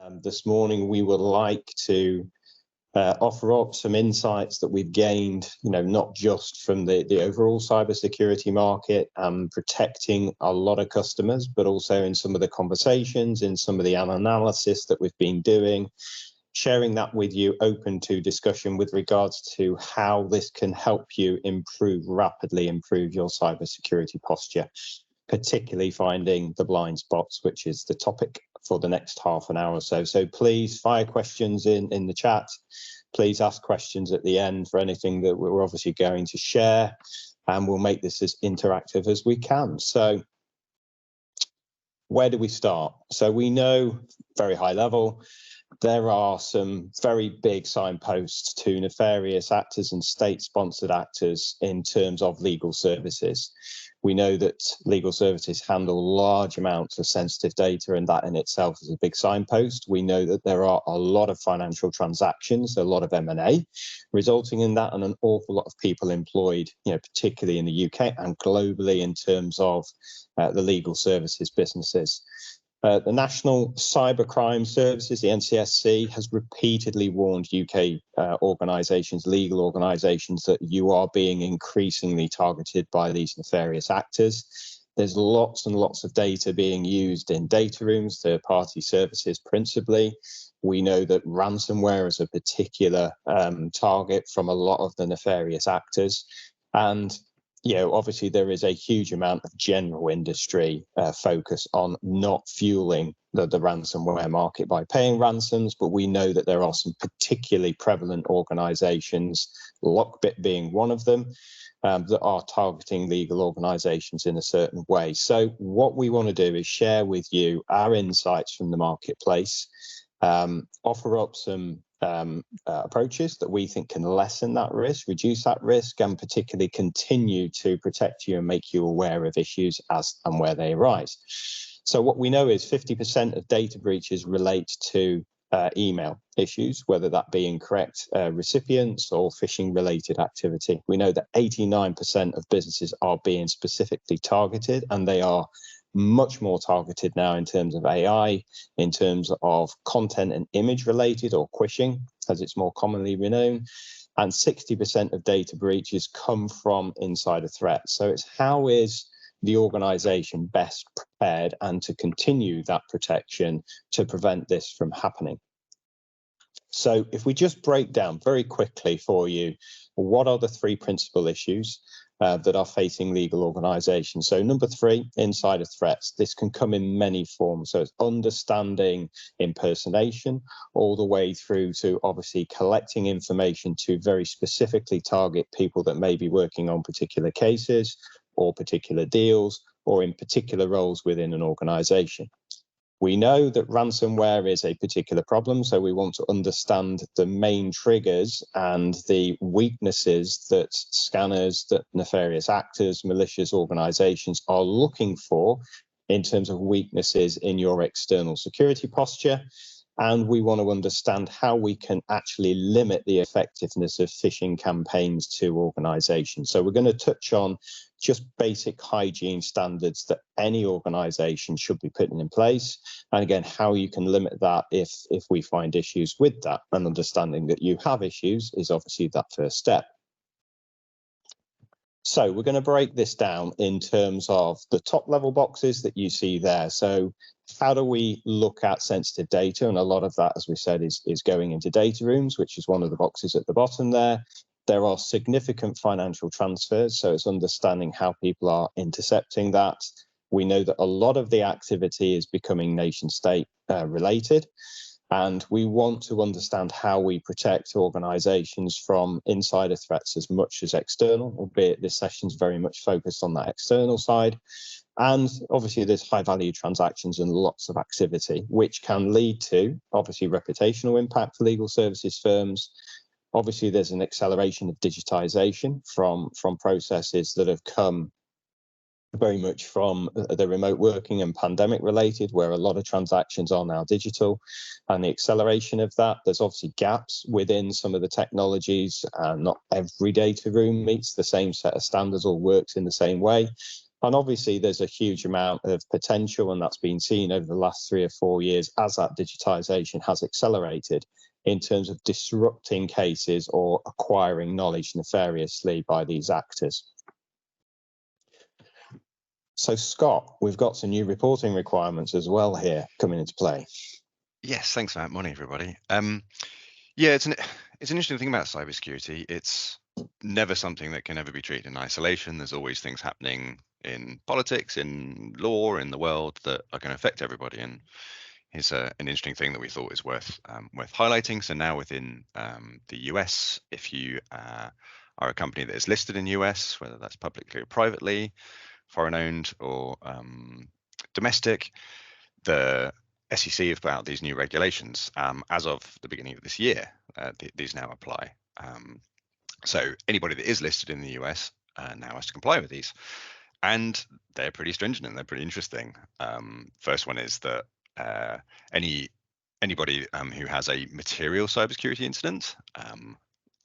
This morning, we would like to offer up some insights that we've gained, not just from the overall cybersecurity market and protecting a lot of customers, but also in some of the conversations, in some of the analysis that we've been doing, sharing that with you, open to discussion with regards to how this can help you rapidly improve your cybersecurity posture, particularly finding the blind spots, which is the topic for the next half an hour or so. So please fire questions in the chat. Please ask questions at the end for anything that we're obviously going to share, and we'll make this as interactive as we can. So where do we start? So we know, very high level, there are some very big signposts to nefarious actors and state-sponsored actors in terms of legal services. We know that legal services handle large amounts of sensitive data, and that in itself is a big signpost. We know that there are a lot of financial transactions, a lot of M&A, resulting in that, and an awful lot of people employed, particularly in the UK and globally in terms of the legal services businesses. The National Cybercrime Services, the NCSC, has repeatedly warned UK organisations, legal organisations, that you are being increasingly targeted by these nefarious actors. There's lots and lots of data being used in data rooms, third-party services principally. We know that ransomware is a particular target from a lot of the nefarious actors. And obviously there is a huge amount of general industry focus on not fueling the ransomware market by paying ransoms, but we know that there are some particularly prevalent organizations, Lockbit being one of them, that are targeting legal organizations in a certain way. So what we want to do is share with you our insights from the marketplace, offer up some approaches that we think can lessen that risk, reduce that risk, and particularly continue to protect you and make you aware of issues as and where they arise. So what we know is 50% of data breaches relate to email issues, whether that be incorrect recipients or phishing related activity. We know that 89% of businesses are being specifically targeted, and they are much more targeted now in terms of AI, in terms of content and image related, or phishing, as it's more commonly known. And 60% of data breaches come from insider threats. So it's how is the organization best prepared and to continue that protection to prevent this from happening. So if we just break down very quickly for you, what are the three principal issues that are facing legal organizations? So number 3, insider threats. This can come in many forms. So it's understanding impersonation, all the way through to obviously collecting information to very specifically target people that may be working on particular cases or particular deals or in particular roles within an organization. We know that ransomware is a particular problem, so we want to understand the main triggers and the weaknesses that scanners, that nefarious actors, malicious organizations are looking for in terms of weaknesses in your external security posture. And we want to understand how we can actually limit the effectiveness of phishing campaigns to organizations. So we're going to touch on just basic hygiene standards that any organization should be putting in place. And again, how you can limit that if we find issues with that. And understanding that you have issues is obviously that first step. So we're going to break this down in terms of the top level boxes that you see there. So how do we look at sensitive data? And a lot of that, as we said, is going into data rooms, which is one of the boxes at the bottom there. There are significant financial transfers, so it's understanding how people are intercepting that. We know that a lot of the activity is becoming nation state related. And we want to understand how we protect organizations from insider threats as much as external, albeit this session is very much focused on that external side. And obviously there's high value transactions and lots of activity, which can lead to obviously reputational impact for legal services firms. Obviously there's an acceleration of digitization from processes that have come very much from the remote working and pandemic related, where a lot of transactions are now digital, and the acceleration of that. There's obviously gaps within some of the technologies. Not every data room meets the same set of standards or works in the same way. And obviously, there's a huge amount of potential, and that's been seen over the last 3 or 4 years as that digitization has accelerated in terms of disrupting cases or acquiring knowledge nefariously by these actors. So, Scott, we've got some new reporting requirements as well here coming into play. Yes, thanks, Matt. Morning, everybody. Yeah, it's an interesting thing about cybersecurity. It's never something that can ever be treated in isolation. There's always things happening in politics, in law, in the world that are going to affect everybody. And here's an interesting thing that we thought is worth highlighting. So now within the US, if you are a company that is listed in the US, whether that's publicly or privately, foreign owned or domestic, the SEC have put out these new regulations as of the beginning of this year. These now apply. So anybody that is listed in the US now has to comply with these, and they're pretty stringent and they're pretty interesting. First one is that anybody who has a material cybersecurity incident,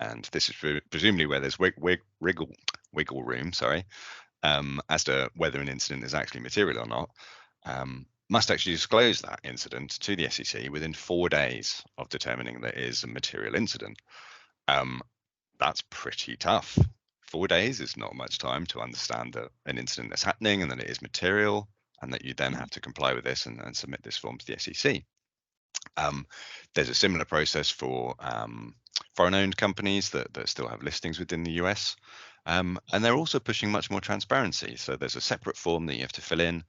and this is presumably where there's wiggle room, as to whether an incident is actually material or not, must actually disclose that incident to the SEC within 4 days of determining that it is a material incident. That's pretty tough. 4 days is not much time to understand that an incident is happening and that it is material, and that you then have to comply with this and submit this form to the SEC. There's a similar process for foreign-owned companies that still have listings within the US, and they're also pushing much more transparency. So there's a separate form that you have to fill in.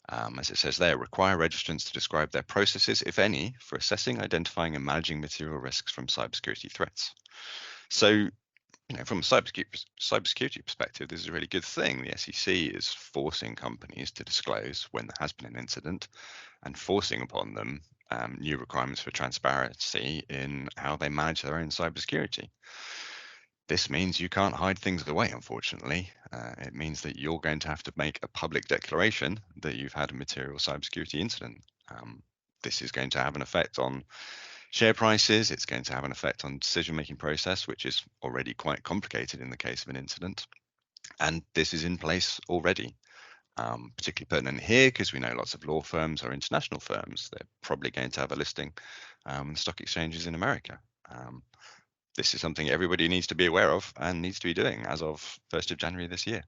As it says there, require registrants to describe their processes, if any, for assessing, identifying, and managing material risks from cybersecurity threats. So, from a cybersecurity perspective, this is a really good thing. The SEC is forcing companies to disclose when there has been an incident and forcing upon them new requirements for transparency in how they manage their own cybersecurity. This means you can't hide things away, unfortunately. It means that you're going to have to make a public declaration that you've had a material cybersecurity incident. This is going to have an effect on share prices. It's going to have an effect on decision-making process, which is already quite complicated in the case of an incident. And this is in place already. Particularly pertinent here because we know lots of law firms are international firms. They're probably going to have a listing in stock exchanges in America. This is something everybody needs to be aware of and needs to be doing as of 1st of January this year.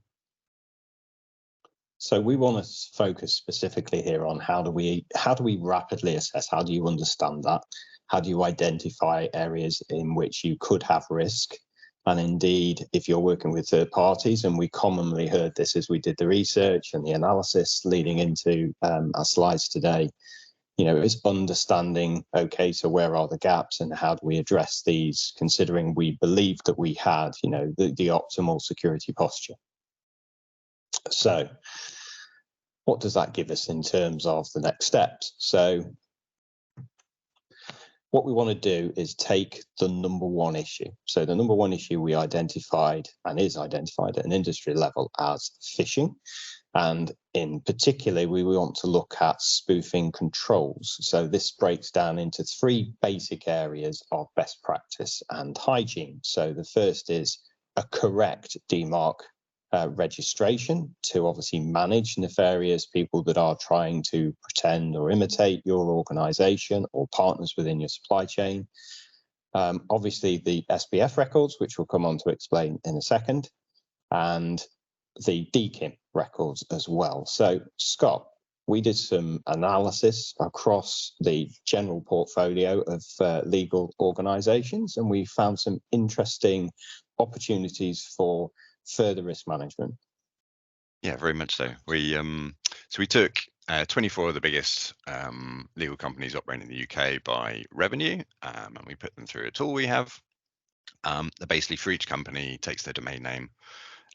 So we want to focus specifically here on how do we rapidly assess, how do you understand that? How do you identify areas in which you could have risk? And indeed, if you're working with third parties, and we commonly heard this as we did the research and the analysis leading into our slides today, is understanding, okay, so where are the gaps and how do we address these, considering we believed that we had, the optimal security posture. So what does that give us in terms of the next steps? So what we want to do is take the number one issue. So the number one issue we identified and is identified at an industry level as phishing. And in particular, we want to look at spoofing controls. So this breaks down into 3 basic areas of best practice and hygiene. So the first is a correct DMARC registration to obviously manage nefarious people that are trying to pretend or imitate your organization or partners within your supply chain. Obviously, the SPF records, which we'll come on to explain in a second, and the DKIM records as well. So, Scott, we did some analysis across the general portfolio of legal organizations, and we found some interesting opportunities for further risk management. Yeah, very much so. We took 24 of the biggest legal companies operating in the UK by revenue, and we put them through a tool we have. That basically for each company takes their domain name,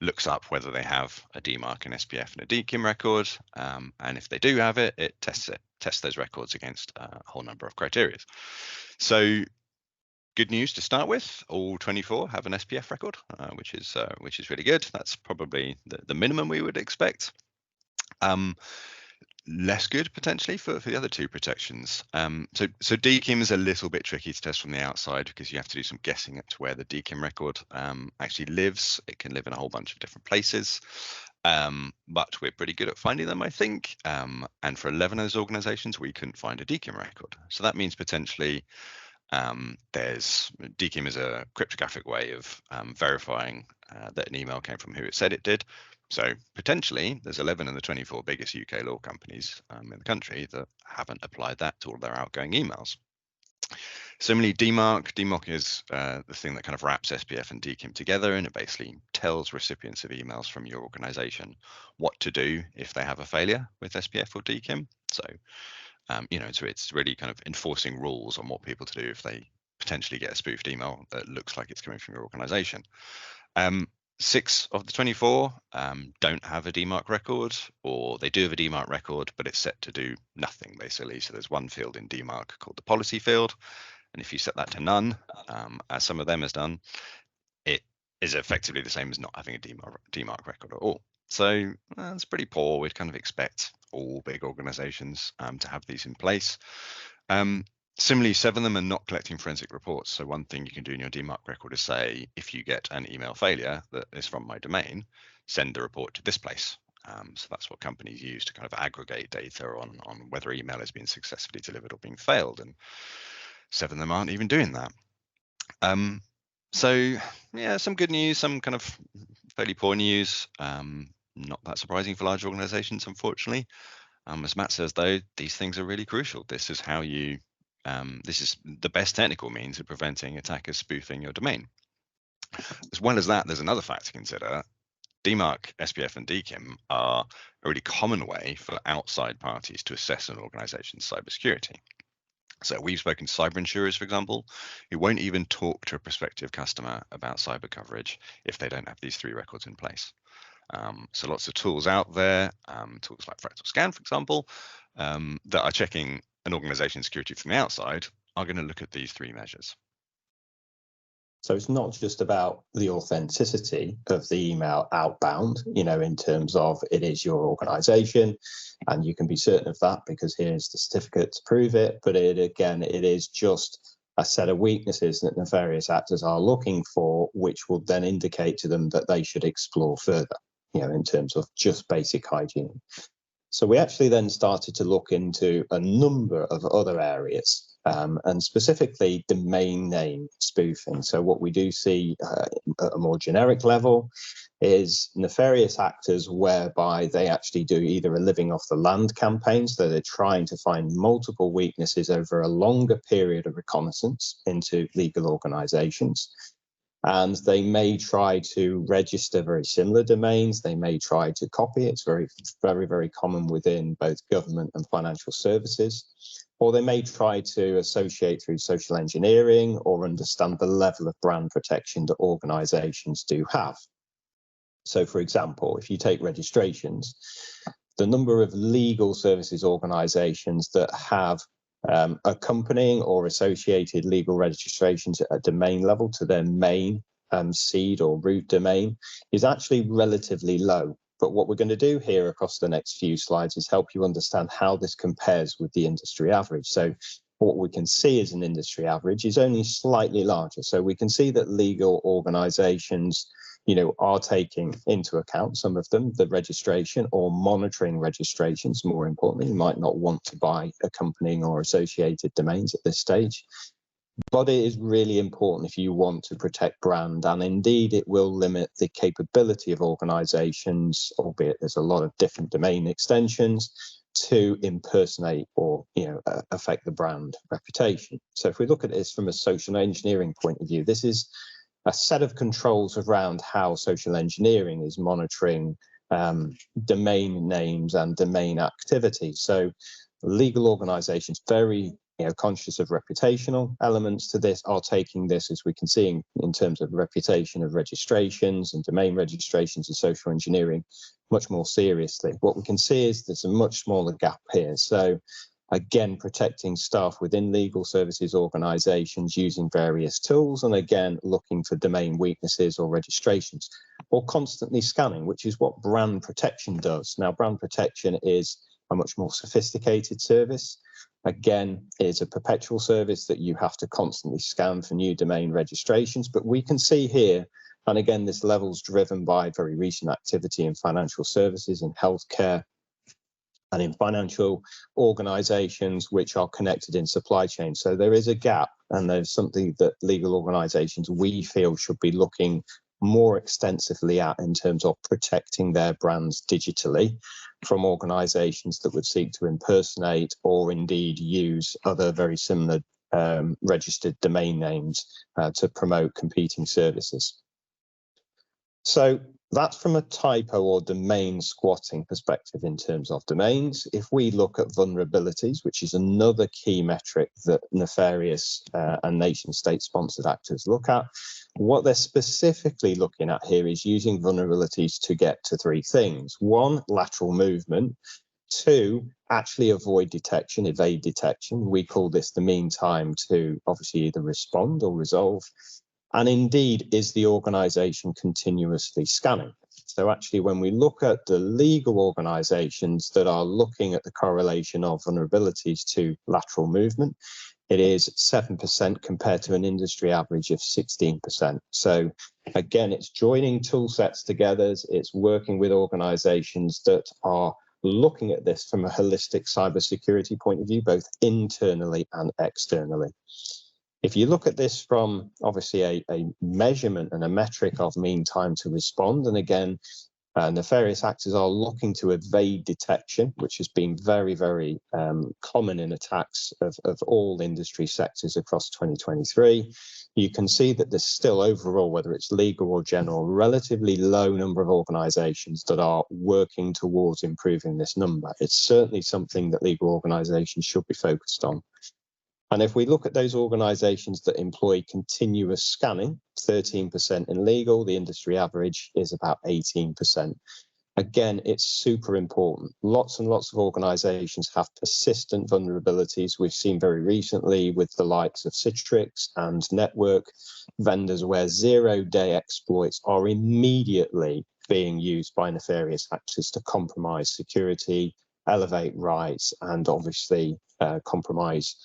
looks up whether they have a DMARC, an SPF, and a DKIM record, and if they do have it, it tests those records against a whole number of criteria. So, good news to start with: all 24 have an SPF record, which is really good. That's probably the minimum we would expect. Less good potentially for the other 2 protections. So DKIM is a little bit tricky to test from the outside because you have to do some guessing at where the DKIM record actually lives. It can live in a whole bunch of different places. But we're pretty good at finding them, I think. And for 11 of those organizations, we couldn't find a DKIM record. So that means potentially DKIM is a cryptographic way of verifying that an email came from who it said it did. So potentially there's 11 of the 24 biggest UK law companies in the country that haven't applied that to all their outgoing emails. Similarly, DMARC is the thing that kind of wraps SPF and DKIM together, and it basically tells recipients of emails from your organization what to do if they have a failure with SPF or DKIM. So, so it's really kind of enforcing rules on what people to do if they potentially get a spoofed email that looks like it's coming from your organization. 6 of the 24 don't have a DMARC record, or they do have a DMARC record, but it's set to do nothing, basically. So there's one field in DMARC called the policy field. And if you set that to none, as some of them has done, it is effectively the same as not having a DMARC record at all. So it's pretty poor. We'd kind of expect all big organizations to have these in place. Similarly, 7 of them are not collecting forensic reports. So one thing you can do in your DMARC record is say, if you get an email failure that is from my domain, send the report to this place. So that's what companies use to kind of aggregate data on whether email has been successfully delivered or being failed. And 7 of them aren't even doing that. So yeah, some good news, some kind of fairly poor news. Not that surprising for large organizations, unfortunately. As Matt says, though, these things are really crucial. This is how you this is the best technical means of preventing attackers spoofing your domain. As well as that, there's another fact to consider. DMARC, SPF, and DKIM are a really common way for outside parties to assess an organization's cybersecurity. So we've spoken to cyber insurers, for example, who won't even talk to a prospective customer about cyber coverage if they don't have these 3 records in place. So lots of tools out there, tools like FractalScan, for example, that are checking an organization's security from the outside are going to look at these 3 measures. So it's not just about the authenticity of the email outbound, in terms of it is your organization, and you can be certain of that because here's the certificate to prove it. But it is just a set of weaknesses that nefarious actors are looking for, which will then indicate to them that they should explore further, in terms of just basic hygiene. So we actually then started to look into a number of other areas, and specifically domain name spoofing. So what we do see at a more generic level is nefarious actors whereby they actually do either a living off the land campaign, so they're trying to find multiple weaknesses over a longer period of reconnaissance into legal organizations. And they may try to register very similar domains. They may try to copy. It's very, very, very common within both government and financial services. Or they may try to associate through social engineering or understand the level of brand protection that organizations do have. So, for example, if you take registrations, the number of legal services organizations that have accompanying or associated legal registrations at a domain level to their main seed or root domain is actually relatively low. But what we're going to do here across the next few slides is help you understand how this compares with the industry average. So what we can see as an industry average is only slightly larger. So we can see that legal organizations are taking into account, some of them, the registration or monitoring registrations. More importantly, you might not want to buy accompanying or associated domains at this stage. But it is really important if you want to protect brand, and indeed it will limit the capability of organizations, albeit there's a lot of different domain extensions, to impersonate or affect the brand reputation. So if we look at this from a social engineering point of view, this is a set of controls around how social engineering is monitoring domain names and domain activity. So legal organizations, very conscious of reputational elements to this, are taking this, as we can see in terms of reputation of registrations and domain registrations and social engineering, much more seriously. What we can see is there's a much smaller gap here. So again, protecting staff within legal services organizations using various tools, and again, looking for domain weaknesses or registrations, or constantly scanning, which is what brand protection does. Now, brand protection is a much more sophisticated service. Again, it's a perpetual service that you have to constantly scan for new domain registrations. But we can see here And again, this level's driven by very recent activity in financial services, in healthcare, and in financial organizations which are connected in supply chain. So there is a gap, and there's something that legal organizations, we feel, should be looking more extensively at in terms of protecting their brands digitally from organizations that would seek to impersonate or indeed use other very similar registered domain names to promote competing services. So that's from a typo or domain squatting perspective in terms of domains. If we look at vulnerabilities, which is another key metric that nefarious and nation state sponsored actors look at, what they're specifically looking at here is using vulnerabilities to get to three things. One, lateral movement. Two, actually avoid detection, evade detection. We call this the mean time to obviously either respond or resolve. And indeed, is the organization continuously scanning? So actually, when we look at the legal organizations that are looking at the correlation of vulnerabilities to lateral movement, it is 7% compared to an industry average of 16%. So again, it's joining tool sets together. It's working with organizations that are looking at this from a holistic cybersecurity point of view, both internally and externally. If you look at this from obviously a measurement and a metric of mean time to respond, and again, nefarious actors are looking to evade detection, which has been very, very common in attacks of all industry sectors across 2023. You can see that there's still overall, whether it's legal or general, relatively low number of organizations that are working towards improving this number. It's certainly something that legal organizations should be focused on. And if we look at those organizations that employ continuous scanning, 13% in legal, the industry average is about 18%. Again, it's super important. Lots and lots of organizations have persistent vulnerabilities. We've seen very recently with the likes of Citrix and network vendors where zero-day exploits are immediately being used by nefarious actors to compromise security, elevate rights, and obviously compromise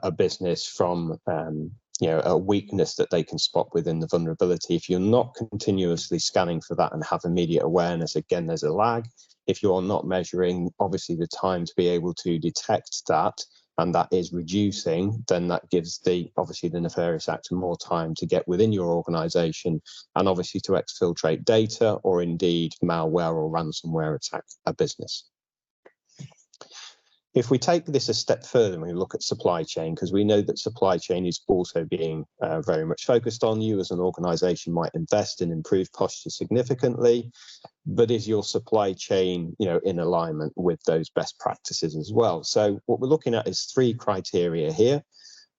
a business from a weakness that they can spot within the vulnerability. If you're not continuously scanning for that and have immediate awareness, again, there's a lag. If you're not measuring, obviously, the time to be able to detect that, and that is reducing, then that gives obviously the nefarious actor more time to get within your organization and obviously to exfiltrate data or indeed malware or ransomware attack a business. If we take this a step further and we look at supply chain, because we know that supply chain is also being very much focused on, you as an organization might invest in improved posture significantly, but is your supply chain in alignment with those best practices as well? So what we're looking at is three criteria here.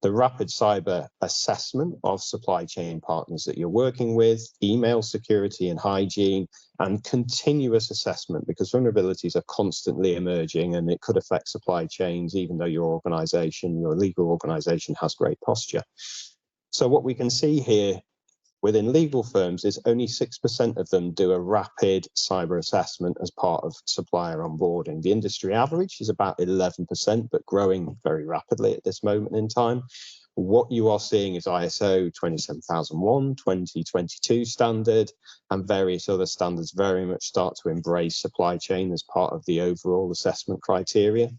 The rapid cyber assessment of supply chain partners that you're working with, email security and hygiene, and continuous assessment, because vulnerabilities are constantly emerging and it could affect supply chains, even though your organization, your legal organization has great posture. So what we can see here within legal firms is only 6% of them do a rapid cyber assessment as part of supplier onboarding. The industry average is about 11%, but growing very rapidly at this moment in time. What you are seeing is ISO 27001, 2022 standard, and various other standards very much start to embrace supply chain as part of the overall assessment criteria.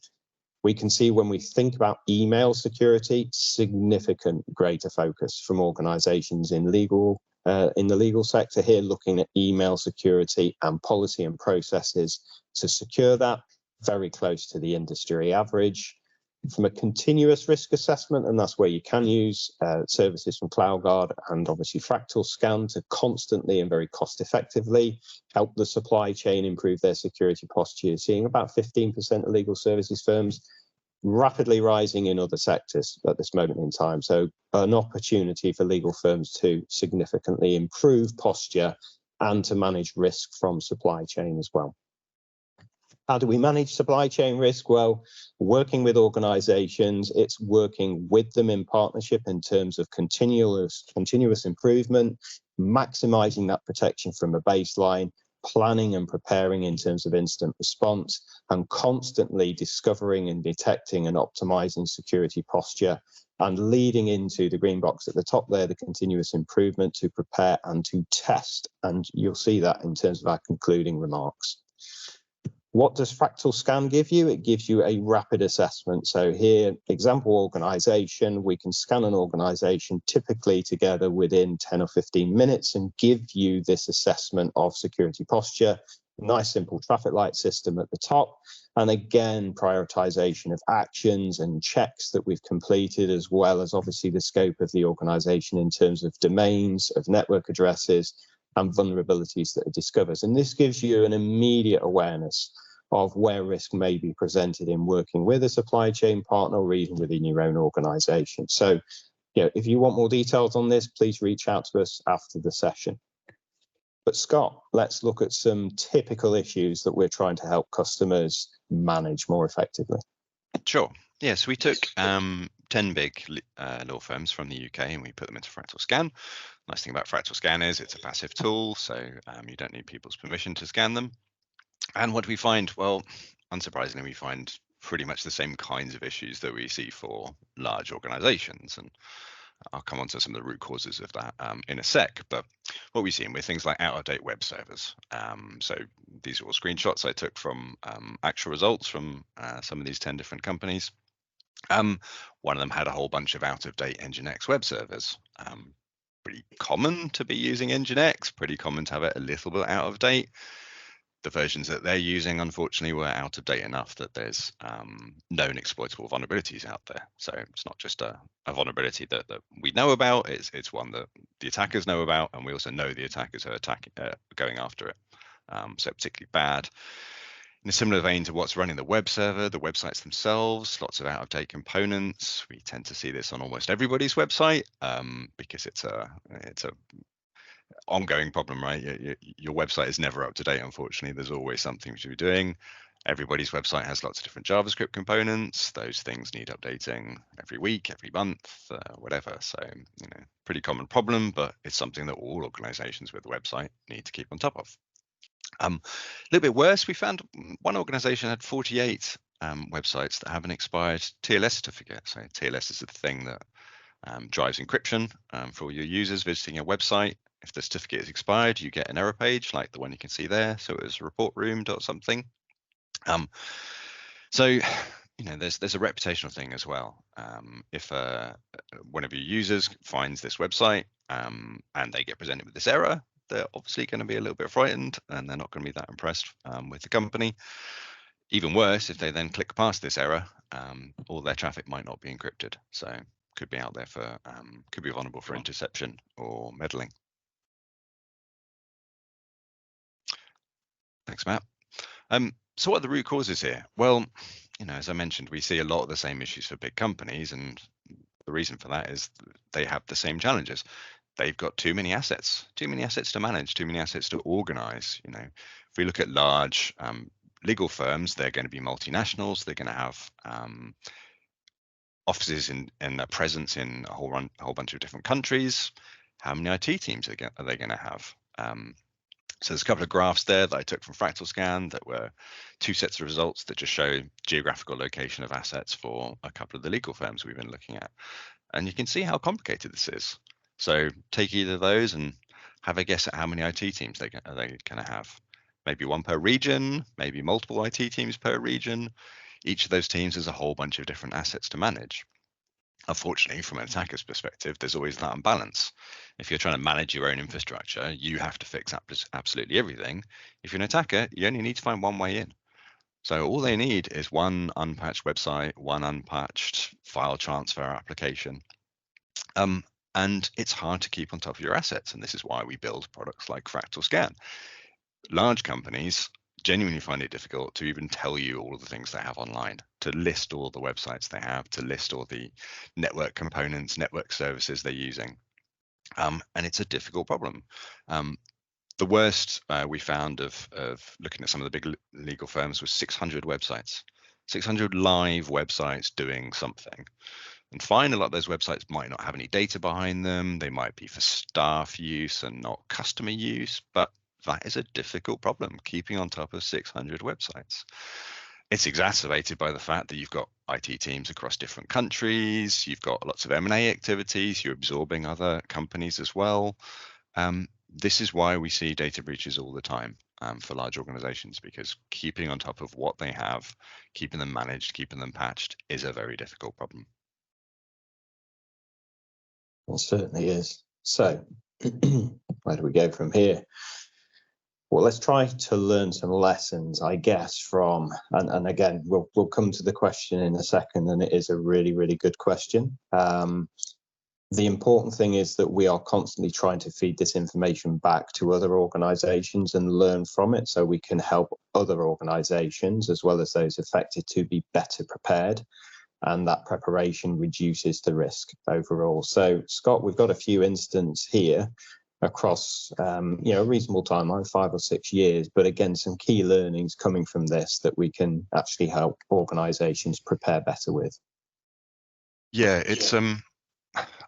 We can see when we think about email security, significant greater focus from organizations in the legal sector here, looking at email security and policy and processes to secure that, very close to the industry average. From a continuous risk assessment, and that's where you can use services from CloudGuard and obviously FractalScan to constantly and very cost effectively help the supply chain improve their security posture, seeing about 15% of legal services firms, rapidly rising in other sectors at this moment in time. So an opportunity for legal firms to significantly improve posture and to manage risk from supply chain as well. How do we manage supply chain risk? Well, working with organizations, it's working with them in partnership in terms of continuous improvement, maximizing that protection from a baseline, planning and preparing in terms of incident response, and constantly discovering and detecting and optimizing security posture, and leading into the green box at the top there, the continuous improvement to prepare and to test. And you'll see that in terms of our concluding remarks. What does FractalScan give you? It gives you a rapid assessment. So here, example organization, we can scan an organization typically together within 10 or 15 minutes and give you this assessment of security posture. Nice simple traffic light system at the top. And again, prioritization of actions and checks that we've completed, as well as obviously the scope of the organization in terms of domains, of network addresses, and vulnerabilities that are discovered. And this gives you an immediate awareness of where risk may be presented in working with a supply chain partner or even within your own organization. So, if you want more details on this, please reach out to us after the session. But Scott, let's look at some typical issues that we're trying to help customers manage more effectively. Sure. Yeah, so we took 10 big law firms from the UK and we put them into FractalScan. Nice thing about FractalScan is it's a passive tool, so you don't need people's permission to scan them. And what do we find? Well, unsurprisingly, we find pretty much the same kinds of issues that we see for large organizations. And I'll come on to some of the root causes of that in a sec. But what we've seen with things like out-of-date web servers. So these are all screenshots I took from actual results from some of these 10 different companies. One of them had a whole bunch of out-of-date Nginx web servers. Pretty common to be using Nginx, pretty common to have it a little bit out of date. The versions that they're using, unfortunately, were out of date enough that there's known exploitable vulnerabilities out there. So it's not just a vulnerability that we know about, it's one that the attackers know about, and we also know the attackers are going after it. So particularly bad. In a similar vein to what's running the web server, the websites themselves, lots of out-of-date components. We tend to see this on almost everybody's website because it's a ongoing problem, right? Your website is never up to date, unfortunately. There's always something to be doing. Everybody's website has lots of different JavaScript components. Those things need updating every week, every month, whatever. So, pretty common problem, but it's something that all organizations with a website need to keep on top of. A little bit worse, we found one organization had 48 websites that have an expired TLS certificate. So TLS is the thing that drives encryption for all your users visiting your website. If the certificate is expired, you get an error page like the one you can see there. So it was report room dot something. So there's a reputational thing as well. If one of your users finds this website and they get presented with this error, they're obviously going to be a little bit frightened and they're not going to be that impressed with the company. Even worse, if they then click past this error, all their traffic might not be encrypted. So could be out there for, could be vulnerable for interception or meddling. Thanks, Matt. So what are the root causes here? Well, as I mentioned, we see a lot of the same issues for big companies, and the reason for that is they have the same challenges. They've got too many assets to manage, too many assets to organize. If we look at large legal firms, they're going to be multinationals. They're going to have offices and a presence in a whole bunch of different countries. How many IT teams are they going to have? So there's a couple of graphs there that I took from FractalScan that were two sets of results that just show geographical location of assets for a couple of the legal firms we've been looking at. And you can see how complicated this is. So take either of those and have a guess at how many IT teams are they going to have. Maybe one per region, maybe multiple IT teams per region. Each of those teams has a whole bunch of different assets to manage. Unfortunately, from an attacker's perspective, there's always that imbalance. If you're trying to manage your own infrastructure, you have to fix absolutely everything. If you're an attacker, you only need to find one way in. So all they need is one unpatched website, one unpatched file transfer application. And it's hard to keep on top of your assets. And this is why we build products like FractalScan. Large companies genuinely find it difficult to even tell you all of the things they have online, to list all the websites they have, to list all the network components, network services they're using. And it's a difficult problem. The worst we found of looking at some of the big legal firms was 600 websites, 600 live websites doing something. And fine, a lot of those websites might not have any data behind them. They might be for staff use and not customer use, but that is a difficult problem, keeping on top of 600 websites. It's exacerbated by the fact that you've got IT teams across different countries, you've got lots of M&A activities, you're absorbing other companies as well. This is why we see data breaches all the time for large organizations, because keeping on top of what they have, keeping them managed, keeping them patched is a very difficult problem. It certainly is. So where do we go from here? Well, let's try to learn some lessons, I guess, from, and again, we'll come to the question in a second, and it is a really, really good question. The important thing is that we are constantly trying to feed this information back to other organizations and learn from it, so we can help other organizations as well as those affected to be better prepared. And that preparation reduces the risk overall. So, Scott, we've got a few instances here across a reasonable timeline, 5 or 6 years, but again, some key learnings coming from this that we can actually help organizations prepare better with. Yeah, it's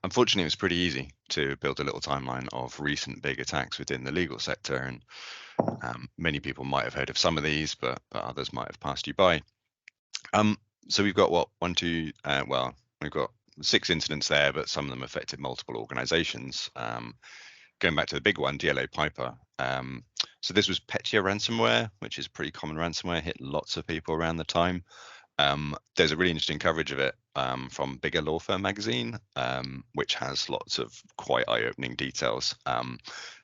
unfortunately it was pretty easy to build a little timeline of recent big attacks within the legal sector, and many people might have heard of some of these, but others might have passed you by. So we've got we've got 6 incidents there, but some of them affected multiple organizations. Going back to the big one, DLA Piper. So this was Petya ransomware, which is pretty common ransomware, hit lots of people around the time. There's a really interesting coverage of it from Bigger Law Firm magazine, which has lots of quite eye-opening details.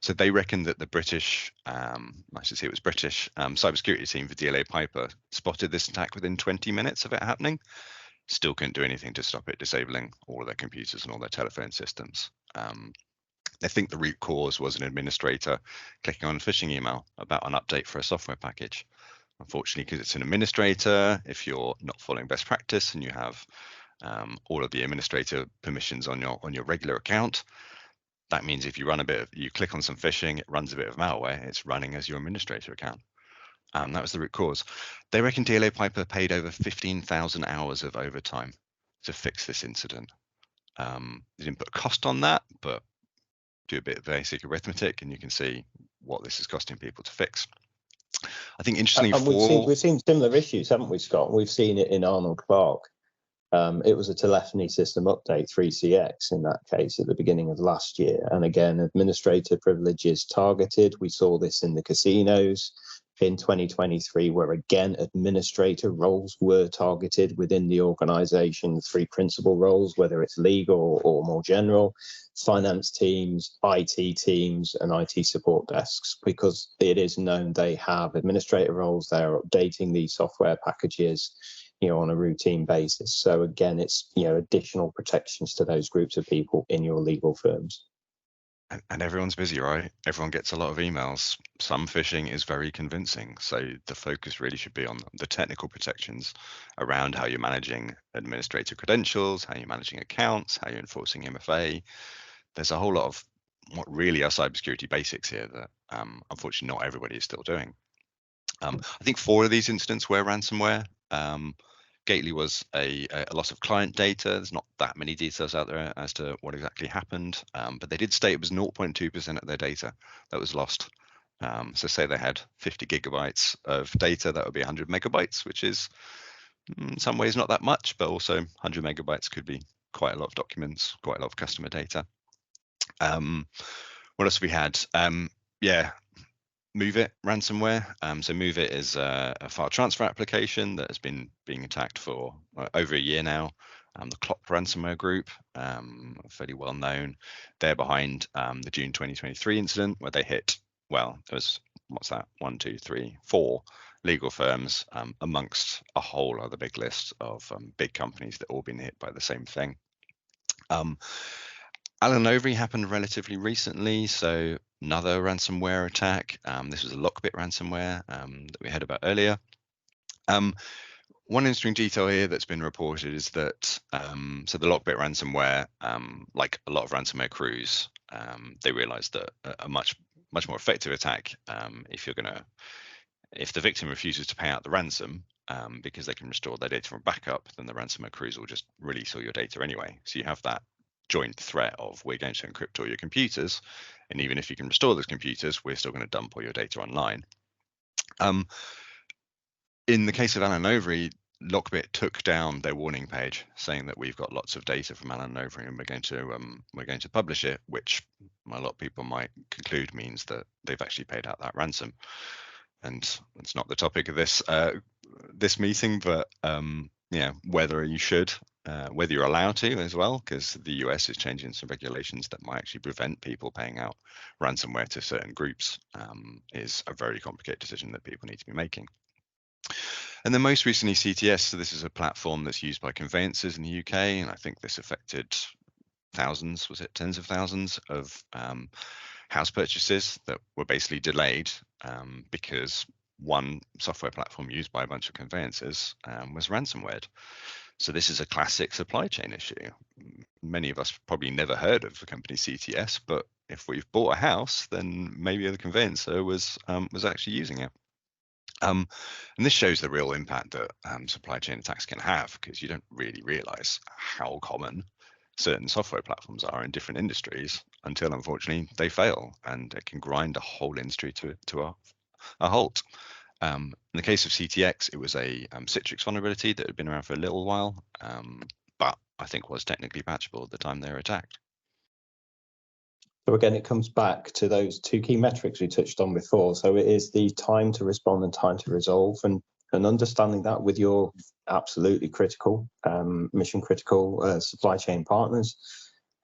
So they reckon that the British, I should say it was British, cybersecurity team for DLA Piper spotted this attack within 20 minutes of it happening. Still couldn't do anything to stop it disabling all of their computers and all their telephone systems. They think the root cause was an administrator clicking on a phishing email about an update for a software package. Unfortunately, because it's an administrator, if you're not following best practice and you have all of the administrator permissions on your regular account, that means if you click on some phishing, it runs a bit of malware, it's running as your administrator account. That was the root cause. They reckon DLA Piper paid over 15,000 hours of overtime to fix this incident. They didn't put a cost on that, but do a bit of basic arithmetic and you can see what this is costing people to fix. I think interestingly, we've seen similar issues, haven't we, Scott? We've seen it in Arnold Clark. It was a telephony system update, 3CX in that case, at the beginning of last year. And again, administrator privileges targeted. We saw this in the casinos in 2023, where again, administrator roles were targeted within the organization, 3 principal roles, whether it's legal or more general, finance teams, IT teams, and IT support desks, because it is known they have administrator roles. They're updating these software packages, on a routine basis. So again, it's, additional protections to those groups of people in your legal firms. And everyone's busy, right? Everyone gets a lot of emails. Some phishing is very convincing. So the focus really should be on the technical protections around how you're managing administrator credentials, how you're managing accounts, how you're enforcing MFA. There's a whole lot of what really are cybersecurity basics here that unfortunately not everybody is still doing. I think 4 of these incidents were ransomware. Gately was a loss of client data. There's not that many details out there as to what exactly happened, but they did state it was 0.2% of their data that was lost. So say they had 50 gigabytes of data, that would be 100 megabytes, which is in some ways not that much, but also 100 megabytes could be quite a lot of documents, quite a lot of customer data. What else we had? MoveIt ransomware. So MoveIt is a file transfer application that has been being attacked for over a year now. The Clop ransomware group, fairly well known. They're behind the June 2023 incident where they hit, there was, 4 legal firms amongst a whole other big list of big companies that all been hit by the same thing. Alan Overy happened relatively recently, so another ransomware attack. This was a Lockbit ransomware that we heard about earlier. One interesting detail here that's been reported is that so the Lockbit ransomware, like a lot of ransomware crews, they realized that a much more effective attack, if the victim refuses to pay out the ransom, because they can restore their data from backup, then the ransomware crews will just release all your data anyway. So you have that joint threat of we're going to encrypt all your computers, and even if you can restore those computers, we're still going to dump all your data online. In the case of Alan Overy, Lockbit took down their warning page saying that we've got lots of data from Alan Overy and we're going to publish it, which a lot of people might conclude means that they've actually paid out that ransom. And it's not the topic of this this meeting, but yeah, whether you should, whether you're allowed to as well, because the US is changing some regulations that might actually prevent people paying out ransomware to certain groups, is a very complicated decision that people need to be making. And then most recently CTS, so this is a platform that's used by conveyancers in the UK, and I think this affected thousands, was it tens of thousands of house purchases that were basically delayed because one software platform used by a bunch of conveyancers was ransomware. So this is a classic supply chain issue. Many of us probably never heard of the company CTS, but if we've bought a house, then maybe the conveyancer was actually using it. And this shows the real impact that supply chain attacks can have, because you don't really realize how common certain software platforms are in different industries until, unfortunately, they fail, and it can grind a whole industry to a halt. In the case of CTX, it was a Citrix vulnerability that had been around for a little while, but I think was technically patchable at the time they were attacked. So again, it comes back to those two key metrics we touched on before. So it is the time to respond and time to resolve, and understanding that with your absolutely critical, mission critical supply chain partners,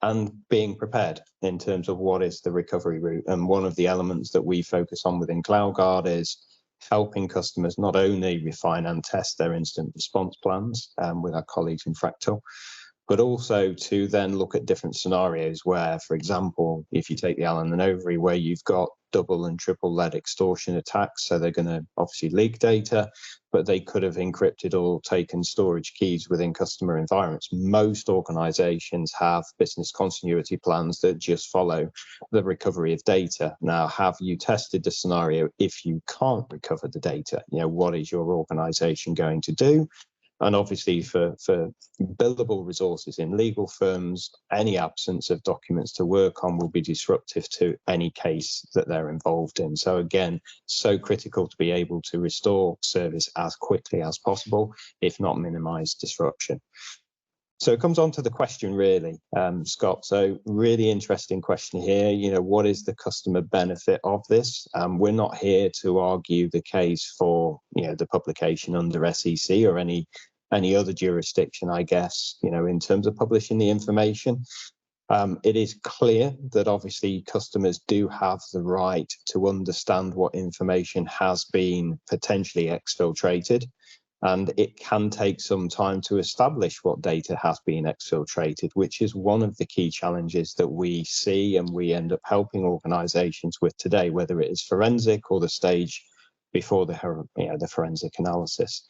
and being prepared in terms of what is the recovery route. And one of the elements that we focus on within CloudGuard is helping customers not only refine and test their incident response plans with our colleagues in Fractal, but also to then look at different scenarios where, for example, if you take the Allen and Overy, where you've got double and triple lead extortion attacks, so they're going to obviously leak data, but they could have encrypted or taken storage keys within customer environments. Most organizations have business continuity plans that just follow the recovery of data. Now, have you tested the scenario if you can't recover the data? You know, what is your organization going to do? And obviously for billable resources in legal firms, any absence of documents to work on will be disruptive to any case that they're involved in. So again, so critical to be able to restore service as quickly as possible, if not minimize disruption. So it comes on to the question really, Scott. So really interesting question here. You know, what is the customer benefit of this? We're not here to argue the case for, you know, the publication under SEC or any other jurisdiction, I guess, you know, in terms of publishing the information. It is clear that obviously customers do have the right to understand what information has been potentially exfiltrated. And it can take some time to establish what data has been exfiltrated, which is one of the key challenges that we see and we end up helping organizations with today, whether it is forensic or the stage before the forensic analysis.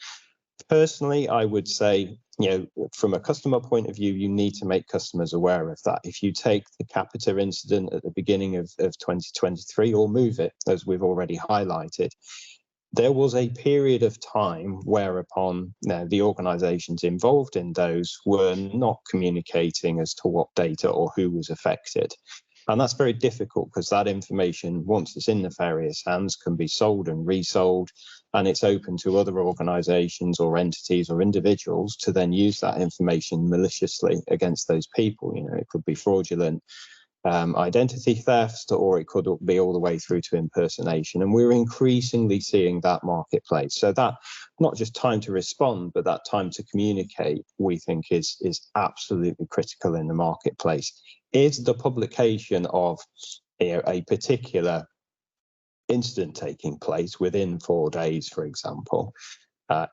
Personally, I would say, you know, from a customer point of view, you need to make customers aware of that. If you take the Capita incident at the beginning of 2023, or move it, as we've already highlighted, there was a period of time whereupon the organizations involved in those were not communicating as to what data or who was affected. And that's very difficult because that information, once it's in nefarious hands, can be sold and resold, and it's open to other organizations or entities or individuals to then use that information maliciously against those people. You know, it could be fraudulent identity theft, or it could be all the way through to impersonation. And we're increasingly seeing that marketplace. So that not just time to respond, but that time to communicate, we think is absolutely critical in the marketplace. Is the publication of a particular incident taking place within 4 days, for example,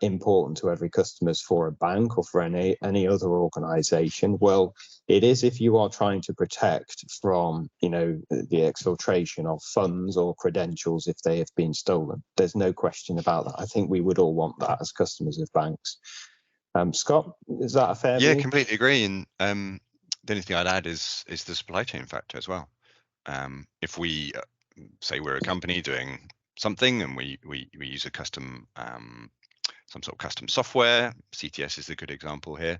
important to every customers for a bank or for any other organization? Well, it is if you are trying to protect from, you know, the exfiltration of funds or credentials if they have been stolen. There's no question about that. I think we would all want that as customers of banks. Scott, is that a fair view? Completely agree. And the only thing I'd add is the supply chain factor as well. If we say we're a company doing something and we use a custom some sort of custom software, CTS is a good example here.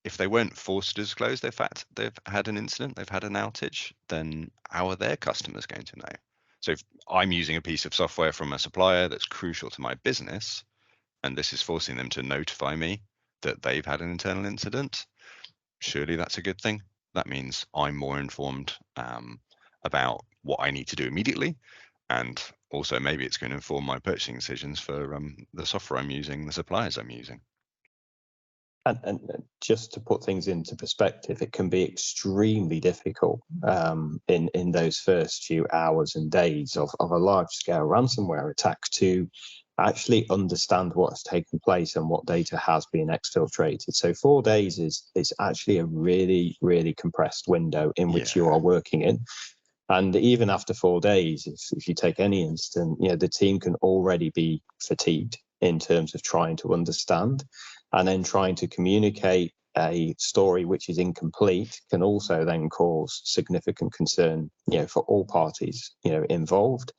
if they weren't forced to disclose they've had an incident, they've had an outage, then how are their customers going to know? So if I'm using a piece of software from a supplier that's crucial to my business, and this is forcing them to notify me that they've had an internal incident, surely that's a good thing. That means I'm more informed about what I need to do immediately, and also maybe it's going to inform my purchasing decisions for the software I'm using, the suppliers I'm using. And just to put things into perspective, it can be extremely difficult in those first few hours and days of a large-scale ransomware attack to actually understand what has taken place and what data has been exfiltrated. So 4 days is actually a really, really compressed window in which you are working in. And even after 4 days, if you take any incident, the team can already be fatigued in terms of trying to understand, and then trying to communicate a story which is incomplete can also then cause significant concern, for all parties, involved.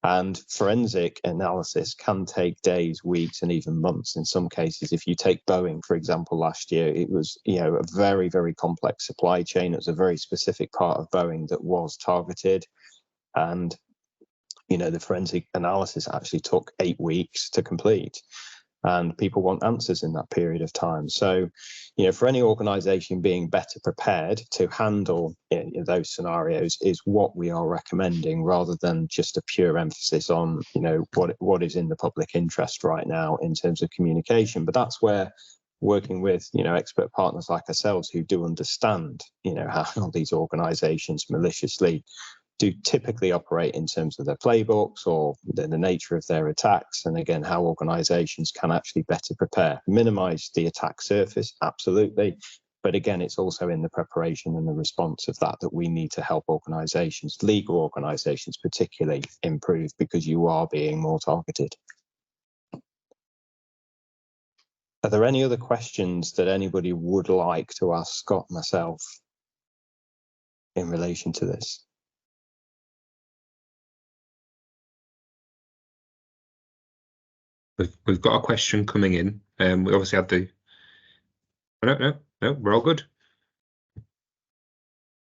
And forensic analysis can take days, weeks, and even months in some cases. If you take Boeing, for example, last year, it was, a very, very complex supply chain. It was a very specific part of Boeing that was targeted. And, the forensic analysis actually took 8 weeks to complete. And people want answers in that period of time. So, for any organization being better prepared to handle those scenarios is what we are recommending, rather than just a pure emphasis on, what is in the public interest right now in terms of communication. But that's where working with, expert partners like ourselves who do understand, how these organizations maliciously do typically operate in terms of their playbooks or the nature of their attacks, and again, how organizations can actually better prepare, minimize the attack surface, absolutely. But again, it's also in the preparation and the response of that we need to help organizations, legal organizations particularly, improve, because you are being more targeted. Are there any other questions that anybody would like to ask Scott, myself, in relation to this? We've got a question coming in. We obviously had the... No, we're all good.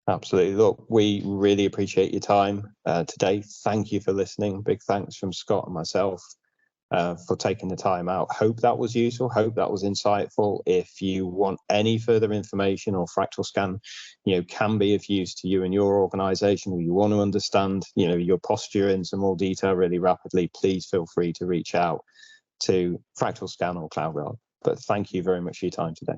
Absolutely. Look, we really appreciate your time today. Thank you for listening. Big thanks from Scott and myself for taking the time out. Hope that was useful. Hope that was insightful. If you want any further information, or FractalScan, can be of use to you and your organization, or you want to understand, your posture in some more detail really rapidly, please feel free to reach out to FractalScan or CloudGuard. But thank you very much for your time today.